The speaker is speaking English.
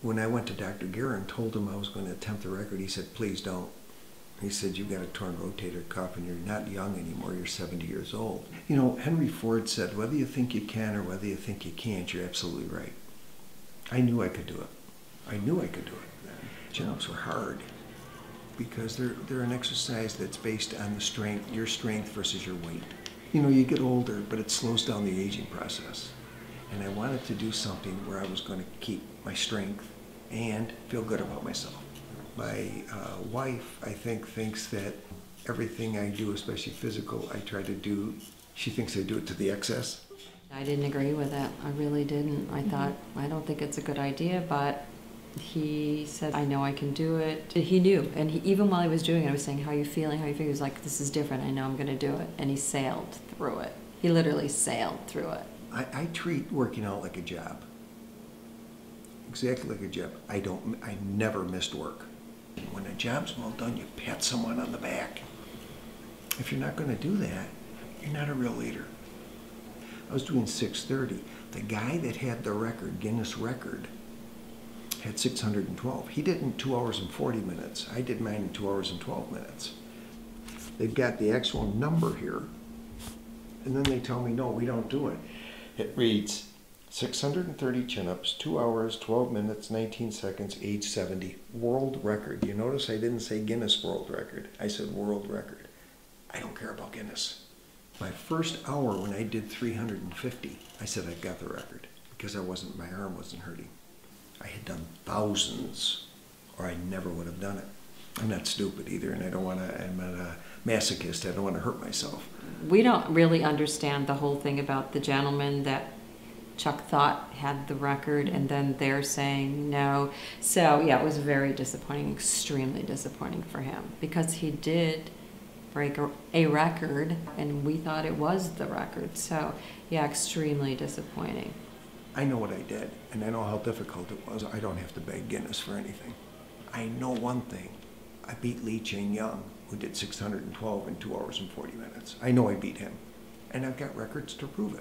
When I went to Dr. Guerra and told him I was going to attempt the record, he said, please don't. He said, you've got a torn rotator cuff and you're not young anymore, you're 70 years old. You know, Henry Ford said, whether you think you can or whether you think you can't, you're absolutely right. I knew I could do it. I knew I could do it. Chin-ups were hard because they're an exercise that's based on the strength, your strength versus your weight. You know, you get older, but it slows down the aging process. And I wanted to do something where I was going to keep my strength and feel good about myself. My wife, I think, thinks that everything I do, especially physical, I try to do, she thinks I do it to the excess. I didn't agree with it. I really didn't. I thought, I don't think it's a good idea, but he said, I know I can do it. He knew, and even while he was doing it, I was saying, how are you feeling? How are you feeling? He was like, this is different. I know I'm going to do it. And he sailed through it. He literally sailed through it. I treat working out like a job. Exactly like a job. I never missed work. When a job's well done, you pat someone on the back. If you're not going to do that, you're not a real leader. I was doing 6:30. The guy that had the record, Guinness record, had 612. He did it in 2 hours and 40 minutes. I did mine in 2 hours and 12 minutes. They've got the actual number here, and then they tell me, no, we don't do it. It reads 630 chin-ups, 2 hours, 12 minutes, 19 seconds, age 70. World record. You notice I didn't say Guinness World Record. I said world record. I don't care about Guinness. My first hour when I did 350, I said I got the record because my arm wasn't hurting. I had done thousands or I never would have done it. I'm not stupid either, and I'm not a masochist. I don't want to hurt myself. We don't really understand the whole thing about the gentleman that Chuck thought had the record, and then they're saying no. So yeah, it was very disappointing, extremely disappointing for him, because he did break a record, and we thought it was the record. So yeah, extremely disappointing. I know what I did, and I know how difficult it was. I don't have to beg Guinness for anything. I know one thing. I beat Lee Ching Young, who did 612 in 2 hours and 40 minutes. I know I beat him, and I've got records to prove it.